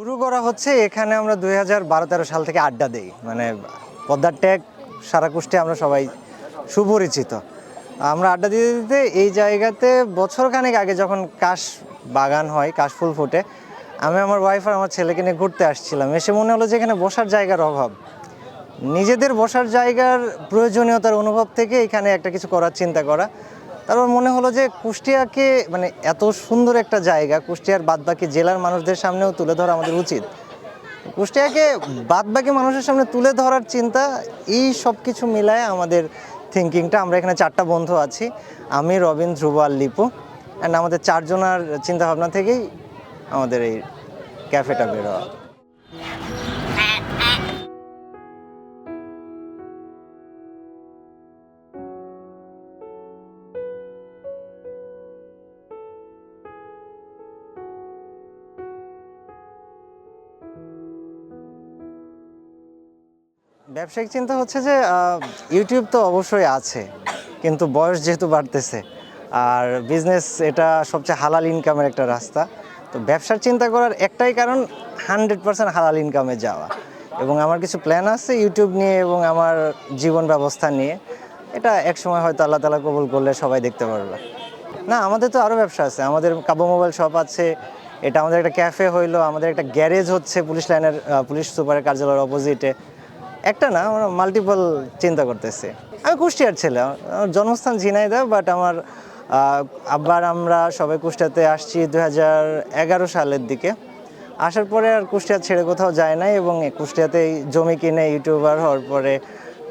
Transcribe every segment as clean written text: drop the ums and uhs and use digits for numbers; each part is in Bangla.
শুরু করা হচ্ছে এখানে আমরা 2012-13 সাল থেকে আড্ডা দেই, মানে পদ্মার ট্যাগ সারা কুষ্টিয়া আমরা সবাই সুপরিচিত। আমরা আড্ডা দিতে দিতে এই জায়গাতে বছরখানেক আগে যখন কাশ বাগান হয়, কাশ ফুল ফোটে, আমি আমার ওয়াইফ আর আমার ছেলেকে নিয়ে ঘুরতে আসছিলাম। এসে মনে হলো যে এখানে বসার জায়গার অভাব, নিজেদের বসার জায়গার প্রয়োজনীয়তার অনুভব থেকে এখানে একটা কিছু করার চিন্তা করা। তারপর মনে হলো যে কুষ্টিয়াকে, মানে এত সুন্দর একটা জায়গা, কুষ্টিয়ার বাদবাকি জেলার মানুষদের সামনেও তুলে ধরা আমাদের উচিত। কুষ্টিয়াকে বাদবাকি মানুষের সামনে তুলে ধরার চিন্তা, এই সব কিছু মিলায় আমাদের থিঙ্কিংটা। আমরা এখানে 4টা বন্ধু আছি, আমি, রবিন, ধ্রুব আর লিপু, অ্যান্ড আমাদের 4 জনের চিন্তাভাবনা থেকেই আমাদের এই ক্যাফেটা বেরোয়া। ব্যবসায়িক চিন্তা হচ্ছে যে ইউটিউব তো অবশ্যই আছে, কিন্তু বয়স যেহেতু বাড়তেছে আর বিজনেস এটা সবচেয়ে হালাল ইনকামের একটা রাস্তা, তো ব্যবসার চিন্তা করার একটাই কারণ 100% হালাল ইনকামে যাওয়া। এবং আমার কিছু প্ল্যান আছে ইউটিউব নিয়ে এবং আমার জীবন ব্যবস্থা নিয়ে। এটা একসময় হয়তো আল্লাহ তাআলা কবুল করলে সবাই দেখতে পারবে। না, আমাদের তো আরও ব্যবসা আছে। আমাদের কাব্য মোবাইল শপ আছে, এটা আমাদের একটা ক্যাফে হইলো, আমাদের একটা গ্যারেজ হচ্ছে পুলিশ লাইনের পুলিশ সুপারের কার্যালয়ের অপোজিটে। একটা না, আমরা মাল্টিপল চিন্তা করতেছি। আমি কুষ্টিয়ার ছেলে, আমার জন্মস্থান ঝিনাইদহ, বাট আমার আব্বার আমরা সবাই কুষ্টিয়াতে আসছি 2011 সালের দিকে। আসার পরে আর কুষ্টিয়া ছেড়ে কোথাও যায় নাই, এবং কুষ্টিয়াতেই জমি কিনে ইউটিউবার হওয়ার পরে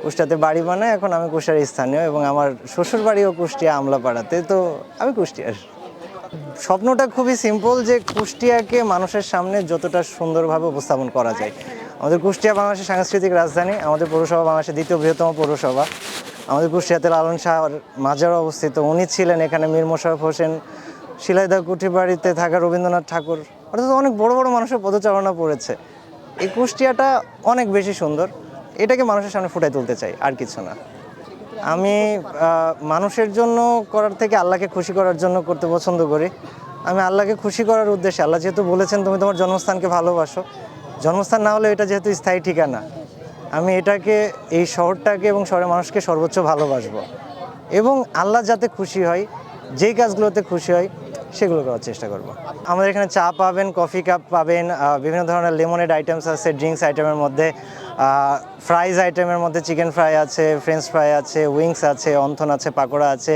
কুষ্টিয়াতে বাড়ি বানায়। এখন আমি কুষ্টিয়ার স্থানীয় এবং আমার শ্বশুর বাড়িও কুষ্টিয়া আমলাপাড়াতে, তো আমি কুষ্টিয়ার। স্বপ্নটা খুবই সিম্পল, যে কুষ্টিয়াকে মানুষের সামনে যতটা সুন্দরভাবে উপস্থাপন করা যায়। আমাদের কুষ্টিয়া বাংলাদেশের সাংস্কৃতিক রাজধানী, আমাদের পৌরসভা বাংলাদেশের 2য় বৃহত্তম পৌরসভা। আমাদের কুষ্টিয়াতে লালন শাহর মাজার অবস্থিত, উনি ছিলেন এখানে মীর মোশাররফ হোসেন, শিলাইদহ কুঠিবাড়িতে থাকা রবীন্দ্রনাথ ঠাকুর, অর্থাৎ অনেক বড় বড় মানুষের পদচারণা পড়েছে। এই কুষ্টিয়াটা অনেক বেশি সুন্দর, এটাকে মানুষের সামনে ফুটাই তুলতে চাই, আর কিছু না। আমি মানুষের জন্য করার থেকে আল্লাহকে খুশি করার জন্য করতে পছন্দ করি। আমি আল্লাহকে খুশি করার উদ্দেশ্যে, আল্লাহ যেহেতু বলেছেন তুমি তোমার জন্মস্থানকে ভালোবাসো, জন্মস্থান না হলে এটা যেহেতু স্থায়ী ঠিকানা, আমি এটাকে, এই শহরটাকে এবং শহরের মানুষকে সর্বোচ্চ ভালোবাসবো, এবং আল্লাহ যাতে খুশি হয়, যেই কাজগুলোতে খুশি হয় সেগুলো করার চেষ্টা করব। আমাদের এখানে চা পাবেন, কফি কাপ পাবেন, বিভিন্ন ধরনের লেমনেড আইটেমস আছে, ড্রিঙ্কস আইটেমের মধ্যে, ফ্রাইজ আইটেমের মধ্যে চিকেন ফ্রাই আছে, ফ্রেঞ্চ ফ্রাই আছে, উইংস আছে, অন্থন আছে, পাকোড়া আছে।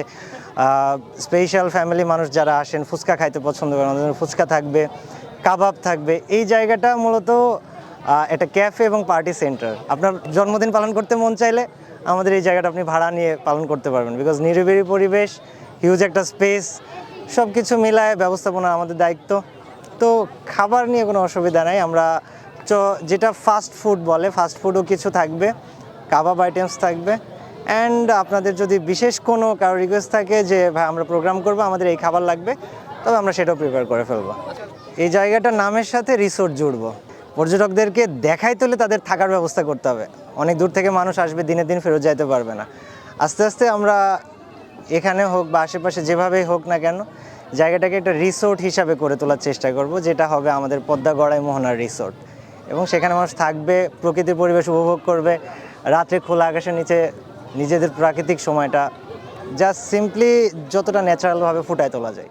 স্পেশাল ফ্যামিলি মানুষ যারা আসেন ফুচকা খাইতে পছন্দ করেন, আমাদের ফুচকা থাকবে, কাবাব থাকবে। এই জায়গাটা মূলত একটা ক্যাফে এবং পার্টি সেন্টার। আপনার জন্মদিন পালন করতে মন চাইলে আমাদের এই জায়গাটা আপনি ভাড়া নিয়ে পালন করতে পারবেন, বিকজ নিরিবিলি পরিবেশ, হিউজ একটা স্পেস, সব কিছু মিলায় ব্যবস্থাপনা আমাদের দায়িত্ব। তো খাবার নিয়ে কোনো অসুবিধা নাই। আমরা যেটা ফাস্ট ফুড বলে, ফাস্ট ফুডও কিছু থাকবে, কাবাব আইটেমস থাকবে। অ্যান্ড আপনাদের যদি বিশেষ কোনো কারো রিকোয়েস্ট থাকে যে ভাই আমরা প্রোগ্রাম করবো, আমাদের এই খাবার লাগবে, তবে আমরা সেটাও প্রিপেয়ার করে ফেলবো। এই জায়গাটার নামের সাথে রিসোর্ট জুড়বো। পর্যটকদেরকে দেখাইতে হলে তাদের থাকার ব্যবস্থা করতে হবে। অনেক দূর থেকে মানুষ আসবে, দিনের দিন ফেরত যাইতে পারবে না। আস্তে আস্তে আমরা এখানে হোক বা আশেপাশে যেভাবেই হোক না কেন, জায়গাটাকে একটা রিসোর্ট হিসাবে করে তোলার চেষ্টা করব, যেটা হবে আমাদের পদ্মা গড়াই মোহনার রিসোর্ট। এবং সেখানে মানুষ থাকবে, প্রকৃতির পরিবেশ উপভোগ করবে, রাত্রে খোলা আকাশের নিচে নিজেদের প্রাকৃতিক সময়টা জাস্ট সিম্পলি যতটা ন্যাচারালভাবে ফুটায় তোলা যায়।